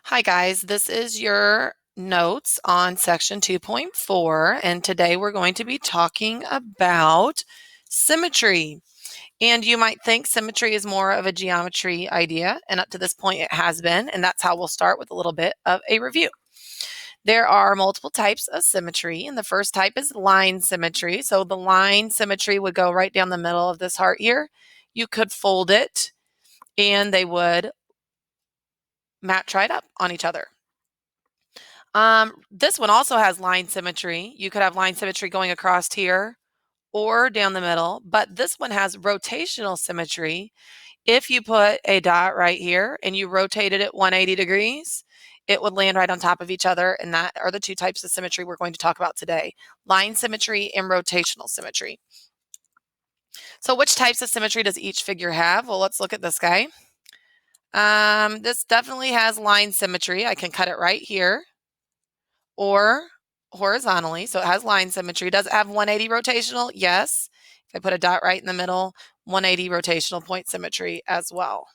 Hi guys, this is your notes on section 2.4, and today we're going to be talking about symmetry. And you might think symmetry is more of a geometry idea, and up to this point it has been, and that's how we'll start with a little bit of a review. There are multiple types of symmetry, and the first type is line symmetry. So the line symmetry would go right down the middle of this heart here. You could fold it, and they would match right up on each other. This one also has line symmetry. You could have line symmetry going across here or down the middle, but this one has rotational symmetry. If you put a dot right here and you rotated it 180 degrees, it would land right on top of each other, and that are the two types of symmetry we're going to talk about today: line symmetry and rotational symmetry. So which types of symmetry does each figure have? Well, let's look at this guy. This definitely has line symmetry. I can cut it right here or horizontally, so it has line symmetry. Does it have 180 rotational? Yes. If I put a dot right in the middle, 180 rotational point symmetry as well.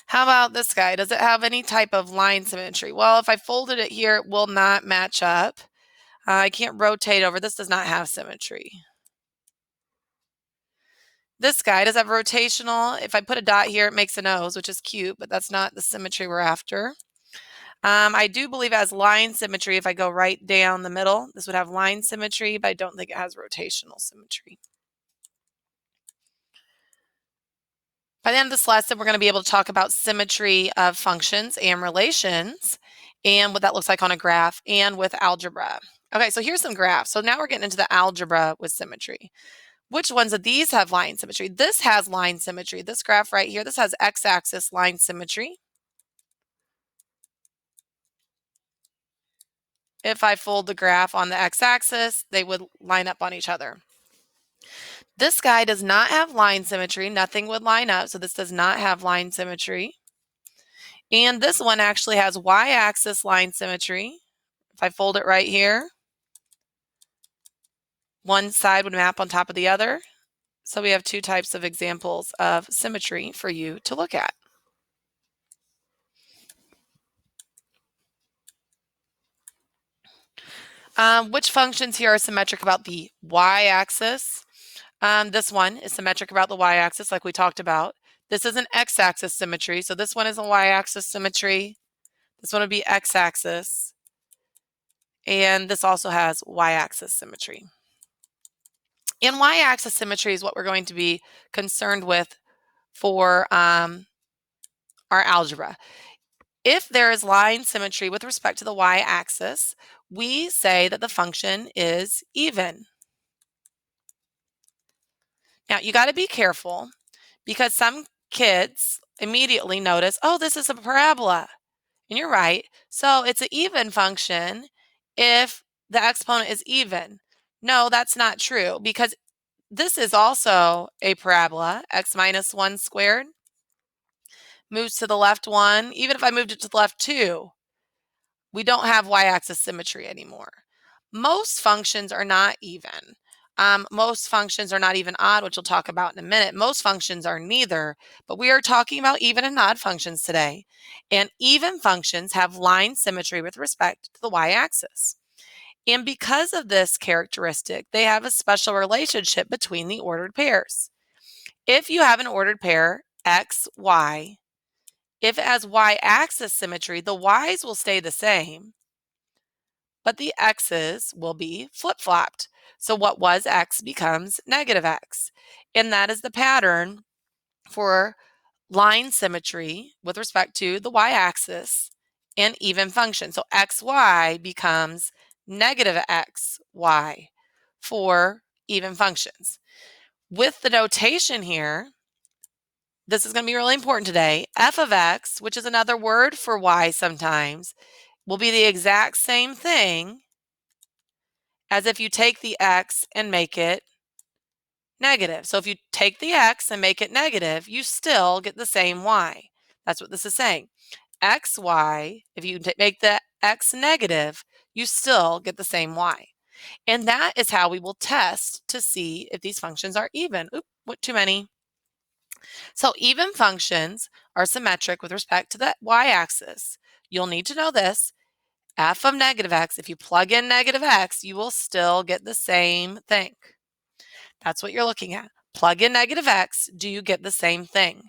How about this guy? Does it have any type of line symmetry? Well, if I folded it here, it will not match up. I can't rotate over. This does not have symmetry. This guy does have rotational. If I put a dot here, it makes a nose, which is cute, but that's not the symmetry we're after. I do believe it has line symmetry. If I go right down the middle, this would have line symmetry, but I don't think it has rotational symmetry. By the end of this lesson, we're going to be able to talk about symmetry of functions and relations and what that looks like on a graph and with algebra. Okay, so here's some graphs. So now we're getting into the algebra with symmetry. Which ones of these have line symmetry? This has line symmetry. This graph right here, this has x-axis line symmetry. If I fold the graph on the x-axis, they would line up on each other. This guy does not have line symmetry. Nothing would line up, so this does not have line symmetry. And this one actually has y-axis line symmetry. If I fold it right here, one side would map on top of the other. So we have two types of examples of symmetry for you to look at. Which functions here are symmetric about the y-axis? This one is symmetric about the y-axis, like we talked about. This is an x-axis symmetry, so this one is a y-axis symmetry. This one would be x-axis. And this also has y-axis symmetry. And y-axis symmetry is what we're going to be concerned with for our algebra. If there is line symmetry with respect to the y-axis, we say that the function is even. Now, you got to be careful because some kids immediately notice, oh, this is a parabola. And you're right. So it's an even function if the exponent is even. No, that's not true because this is also a parabola, x minus 1 squared. Moves to the left 1. Even if I moved it to the left 2, we don't have y-axis symmetry anymore. Most functions are not even. Most functions are not even odd, which we'll talk about in a minute. Most functions are neither, but we are talking about even and odd functions today. And even functions have line symmetry with respect to the y-axis. And because of this characteristic, they have a special relationship between the ordered pairs. If you have an ordered pair, x, y, if it has y-axis symmetry, the y's will stay the same, but the x's will be flip-flopped. So what was x becomes negative x. And that is the pattern for line symmetry with respect to the y-axis and even function. So xy becomes negative xy for even functions. With the notation here, this is going to be really important today. F of x, which is another word for y sometimes, will be the exact same thing as if you take the x and make it negative. So if you take the x and make it negative, you still get the same y. That's what this is saying. xy, if you make the x negative, you still get the same y. And that is how we will test to see if these functions are even. Oop, too many. So even functions are symmetric with respect to the y-axis. You'll need to know this. F of negative x, if you plug in negative x, you will still get the same thing. That's what you're looking at. Plug in negative x, do you get the same thing?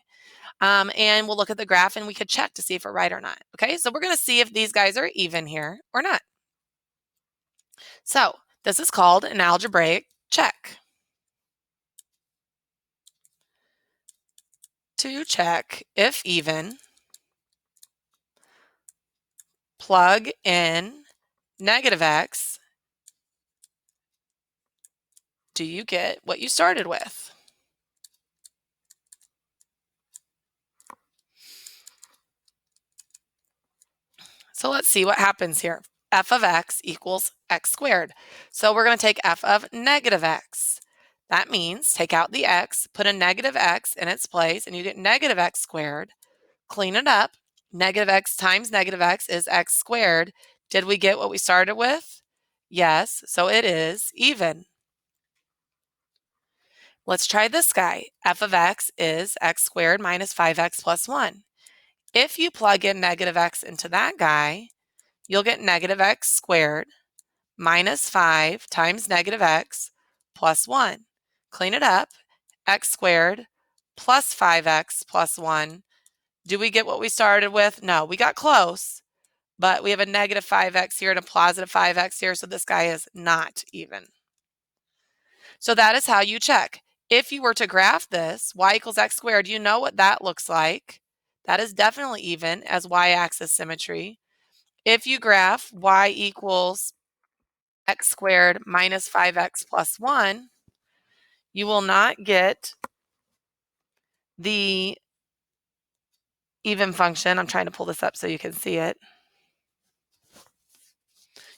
And we'll look at the graph and we could check to see if we're right or not. Okay, so we're going to see if these guys are even here or not. So this is called an algebraic check. To check if even, plug in negative x, do you get what you started with? So let's see what happens here. F of x equals x squared. So we're going to take f of negative x. That means take out the x, put a negative x in its place, and you get negative x squared. Clean it up. Negative x times negative x is x squared. Did we get what we started with? Yes, so it is even. Let's try this guy. F of x is x squared minus 5x plus 1. If you plug in negative x into that guy, you'll get negative x squared minus 5 times negative x plus 1. Clean it up. X squared plus 5x plus 1. Do we get what we started with? No, we got close, but we have a negative 5x here and a positive 5x here, so this guy is not even. So that is how you check. If you were to graph this, y equals x squared, you know what that looks like. That is definitely even as y-axis symmetry. If you graph y equals x squared minus 5x plus 1, you will not get the even function. I'm trying to pull this up so you can see it.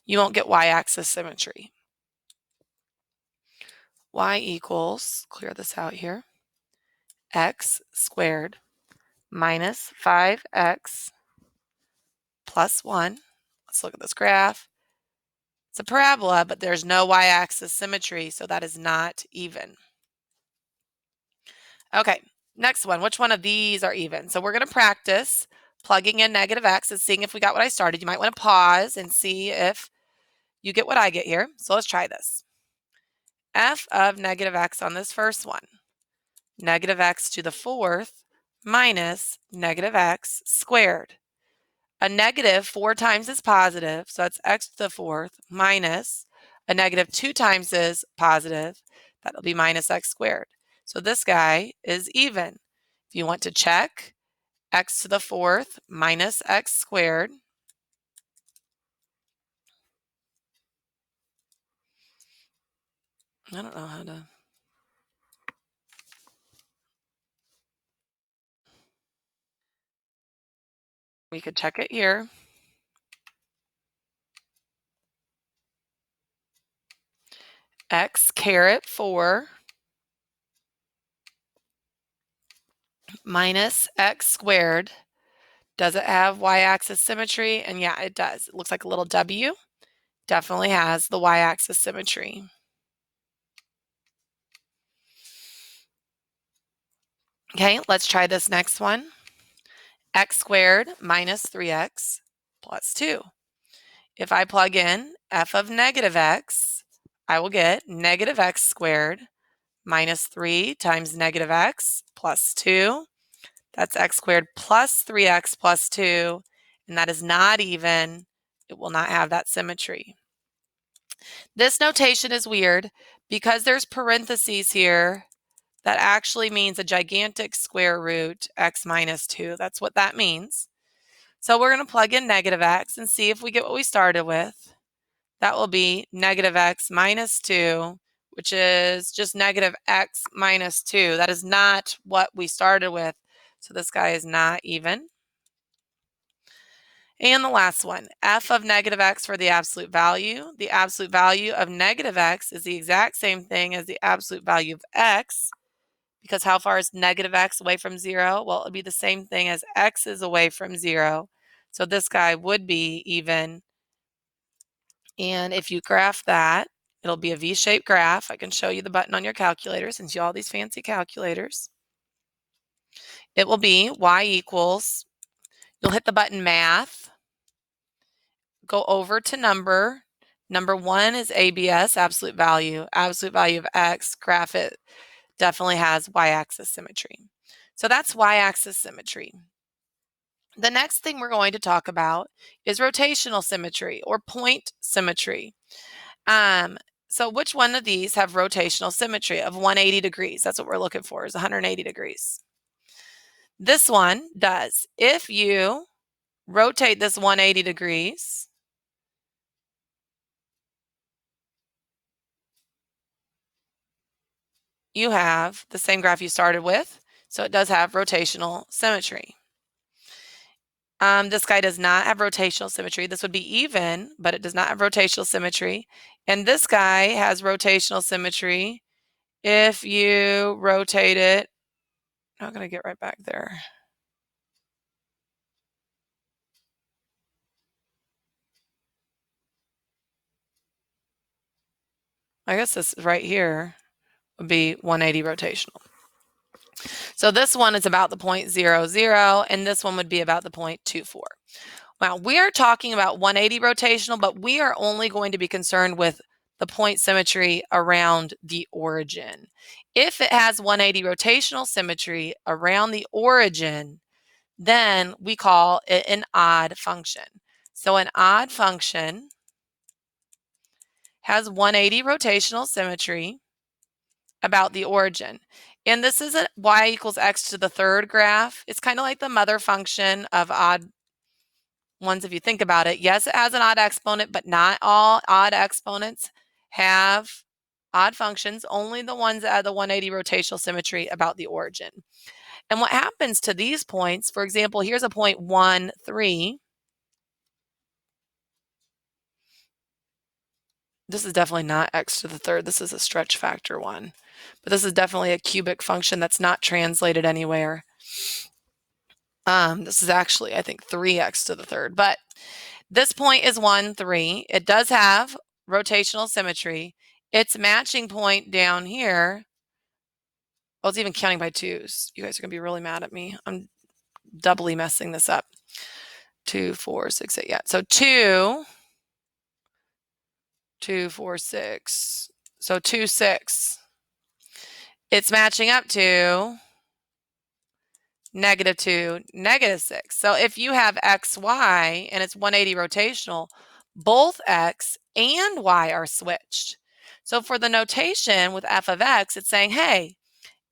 You won't get y-axis symmetry. Y equals, clear this out here, x squared minus 5x plus 1. Let's look at this graph. It's a parabola, but there's no y-axis symmetry, so that is not even. Okay, next one. Which one of these are even? So we're going to practice plugging in negative x and seeing if we got what I started. You might want to pause and see if you get what I get here. So let's try this. F of negative x on this first one. Negative x to the fourth minus negative x squared. A negative 4 times is positive, so that's x to the fourth minus a negative 2 times is positive, that'll be minus x squared. So this guy is even. If you want to check, x to the fourth minus x squared. I don't know how to. We could check it here. X caret 4 minus x squared. Does it have y-axis symmetry? And yeah, it does. It looks like a little W. Definitely has the y-axis symmetry. Okay, let's try this next one. X squared minus 3x plus 2. If I plug in f of negative x, I will get negative x squared minus 3 times negative x plus 2. That's x squared plus 3x plus 2, and that is not even. It will not have that symmetry. This notation is weird because there's parentheses here. That actually means a gigantic square root x minus 2. That's what that means. So we're going to plug in negative x and see if we get what we started with. That will be negative x minus 2, which is just negative x minus 2. That is not what we started with. So this guy is not even. And the last one, f of negative x for the absolute value. The absolute value of negative x is the exact same thing as the absolute value of x, because how far is negative x away from 0? Well, it would be the same thing as x is away from 0. So this guy would be even. And if you graph that, it'll be a V-shaped graph. I can show you the button on your calculator since you all these fancy calculators. It will be y equals, you'll hit the button Math, go over to number. Number 1 is ABS, absolute value of x, graph it, definitely has y-axis symmetry. So that's y-axis symmetry. The next thing we're going to talk about is rotational symmetry or point symmetry. So which one of these have rotational symmetry of 180 degrees? That's what we're looking for, is 180 degrees. This one does. If you rotate this 180 degrees, you have the same graph you started with, so it does have rotational symmetry. This guy does not have rotational symmetry. This would be even, but it does not have rotational symmetry. And this guy has rotational symmetry if you rotate it. I'm going to get right back there. I guess this right here would be 180 rotational. So this one is about the 0.00, and this one would be about the 0.24. Now, we are talking about 180 rotational, but we are only going to be concerned with the point symmetry around the origin. If it has 180 rotational symmetry around the origin, then we call it an odd function. So an odd function has 180 rotational symmetry about the origin. And this is a y equals x to the third graph. It's kind of like the mother function of odd ones if you think about it. Yes, it has an odd exponent, but not all odd exponents have odd functions, only the ones that have the 180 rotational symmetry about the origin. And what happens to these points, for example, here's a point 1, 3. This is definitely not x to the third. This is a stretch factor one. But this is definitely a cubic function that's not translated anywhere. This is actually, I think, 3x to the third. But this point is 1, 3. It does have rotational symmetry. Its matching point down here, well, it's even counting by twos. You guys are going to be really mad at me. I'm doubly messing this up. 2, 4, 6, 8. Yeah. So 2, 2, 4, 6. So 2, 6. It's matching up to -2, -6. So if you have x, y, and it's 180 rotational, both x and y are switched. So for the notation with f of x, it's saying, hey,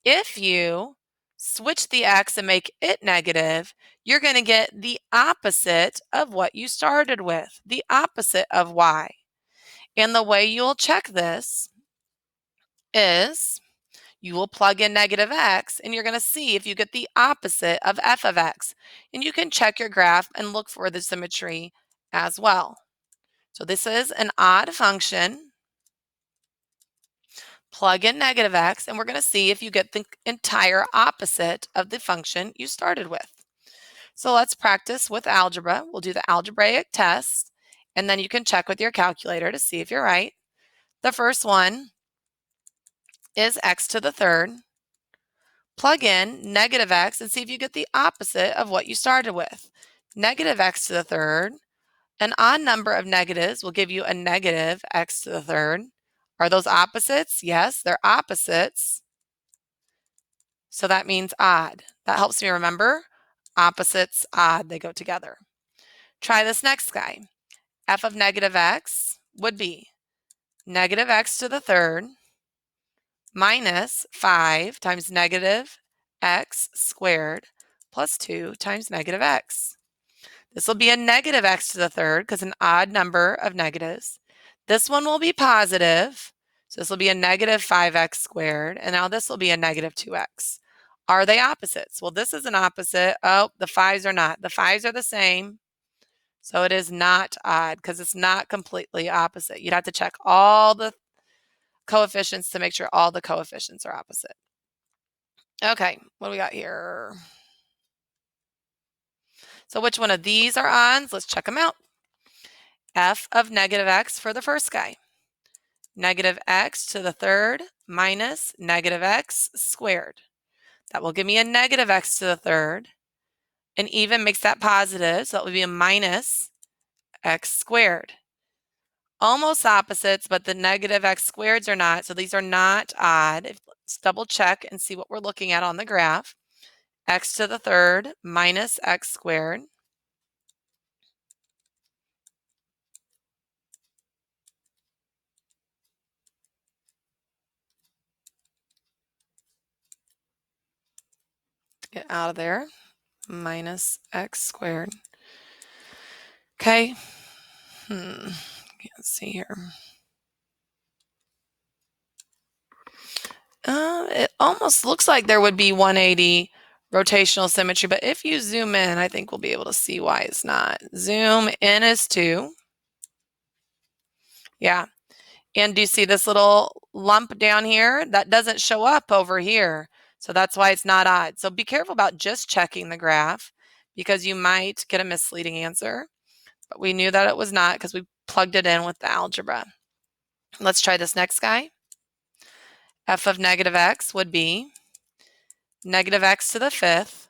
if you switch the x and make it negative, you're going to get the opposite of what you started with, the opposite of y. And the way you'll check this is you will plug in -x, and you're going to see if you get the opposite of f of x. And you can check your graph and look for the symmetry as well. So this is an odd function. Plug in -x, and we're going to see if you get the entire opposite of the function you started with. So let's practice with algebra. We'll do the algebraic test, and then you can check with your calculator to see if you're right. The first one is x to the third. Plug in -x and see if you get the opposite of what you started with. -x to the third. An odd number of negatives will give you a -x to the third. Are those opposites? Yes, they're opposites. So that means odd. That helps me remember opposites, odd, they go together. Try this next guy. F of -x would be -x to the third minus 5 times -x squared plus 2 times -x. This will be a -x to the third because an odd number of negatives. This one will be positive, so this will be a -5x squared, and now this will be a -2x. Are they opposites? Well, this is an opposite. Oh, the 5s are not. The 5s are the same, so it is not odd because it's not completely opposite. You'd have to check all the coefficients to make sure all the coefficients are opposite. Okay, what do we got here? So which one of these are odds? Let's check them out. F of -x for the first guy. -x to the third minus -x squared. That will give me a negative x to the third. An even makes that positive, so that would be a minus x squared. Almost opposites, but the negative x squareds are not, so these are not odd. Let's double check and see what we're looking at on the graph. X to the third minus x squared. Get out of there. Minus x squared. Okay. Can't see here. It almost looks like there would be 180 rotational symmetry, but if you zoom in, I think we'll be able to see why it's not. Zoom in is 2. Yeah. And do you see this little lump down here? That doesn't show up over here. So that's why it's not odd. So be careful about just checking the graph because you might get a misleading answer. But we knew that it was not because we plugged it in with the algebra. Let's try this next guy. F of negative x would be negative x to the fifth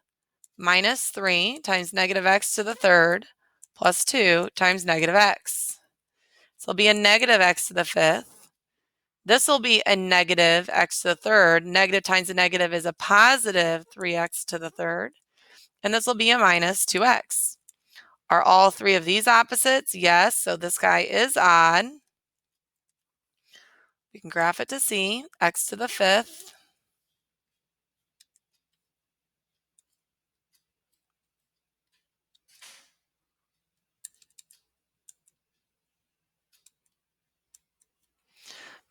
minus 3 times negative x to the third plus 2 times negative x. So it'll be a negative x to the fifth. This will be a negative x to the third. Negative times a negative is a positive 3x to the third. And this will be a minus 2x. Are all three of these opposites? Yes, so this guy is odd. We can graph it to see. X to the fifth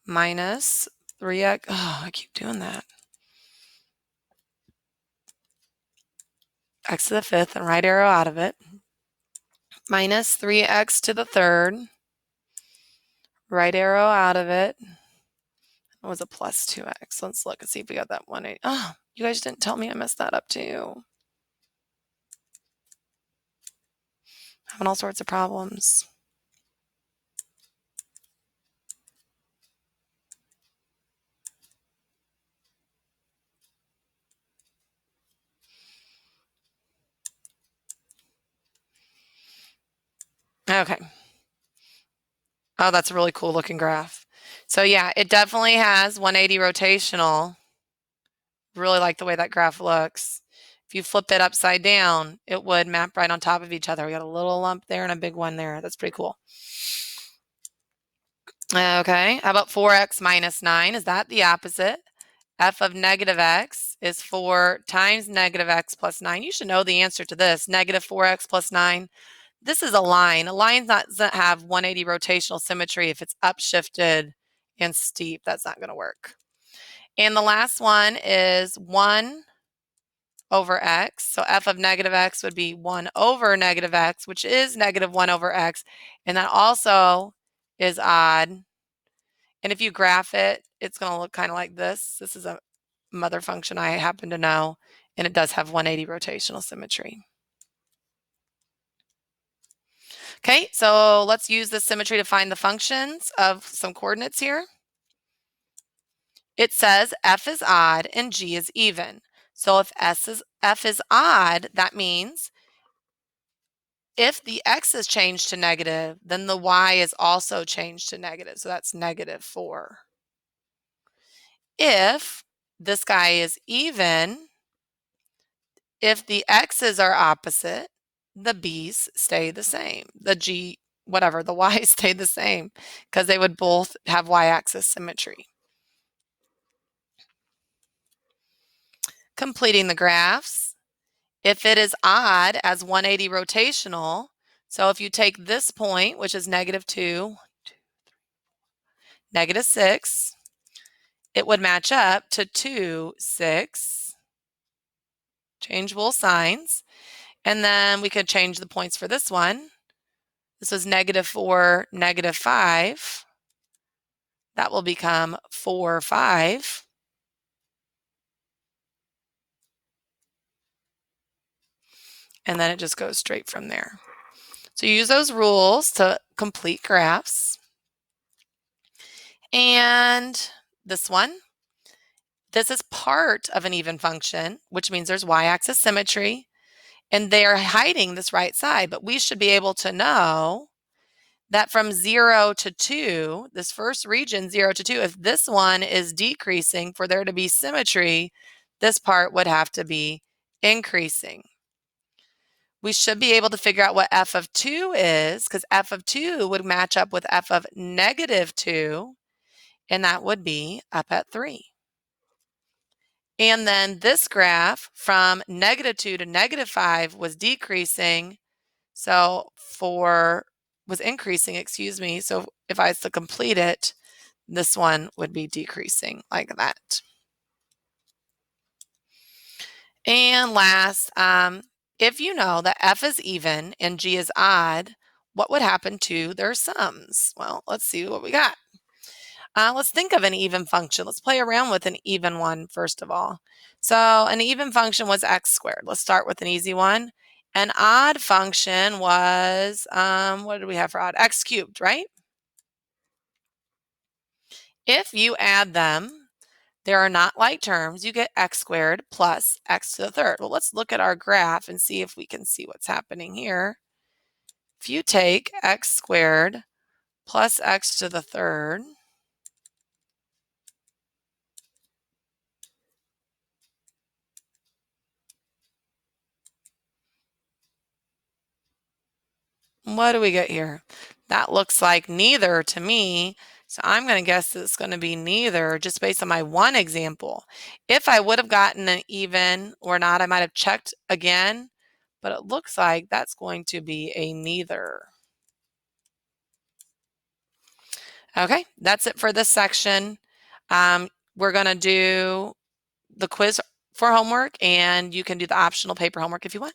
minus 3x. Oh, I keep doing that. X to the fifth and right arrow out of it. Minus 3x to the third. Right arrow out of it. It was a plus 2x. Let's look and see if we got that 180. Oh, you guys didn't tell me I messed that up too. Having all sorts of problems. Okay. Oh, that's a really cool looking graph. So yeah, it definitely has 180 rotational. Really like the way that graph looks. If you flip it upside down, it would map right on top of each other. We got a little lump there and a big one there. That's pretty cool. Okay, how about 4x minus 9? Is that the opposite? F of negative x is 4 times negative x plus 9. You should know the answer to this. Negative 4x plus 9. This is a line. A line doesn't have 180 rotational symmetry if it's upshifted and steep. That's not going to work. And the last one is 1 over x. So f of negative x would be 1 over negative x, which is negative 1 over x. And that also is odd. And if you graph it, it's going to look kind of like this. This is a mother function I happen to know, and it does have 180 rotational symmetry. Okay, so let's use this symmetry to find the functions of some coordinates here. It says f is odd and g is even. So if f is odd, that means if the x is changed to negative, then the y is also changed to negative. So that's negative 4. If this guy is even, if the x's are opposite, the b's stay the same. The g, whatever, the y's stay the same because they would both have y-axis symmetry. Completing the graphs. If it is odd as 180 rotational, so if you take this point, which is negative 2, negative 6, it would match up to 2, 6. Change both signs. And then we could change the points for this one. This was negative 4, negative 5. That will become 4, 5. And then it just goes straight from there. So you use those rules to complete graphs. And this one, This is part of an even function, which means there's y-axis symmetry, and they're hiding this right side, but we should be able to know that from 0 to 2, this first region, 0 to 2, if this one is decreasing, for there to be symmetry, this part would have to be increasing. We should be able to figure out what f of 2 is, because f of 2 would match up with f of negative 2, and that would be up at 3. And then this graph from negative 2 to negative 5 was decreasing, was increasing, excuse me. So if I was to complete it, this one would be decreasing like that. And last, if you know that f is even and g is odd, what would happen to their sums? Well, let's see what we got. Let's think of an even function. Let's play around with an even one first of all. So an even function was x squared. Let's start with an easy one. An odd function was, what did we have for odd? X cubed, right? If you add them, there are not like terms. You get x squared plus x to the third. Well, let's look at our graph and see if we can see what's happening here. If you take x squared plus x to the third, what do we get here? That looks like neither to me. So I'm going to guess it's going to be neither just based on my one example. If I would have gotten an even or not, I might have checked again, but it looks like that's going to be a neither. Okay, that's it for this section. We're going to do the quiz for homework, and you can do the optional paper homework if you want.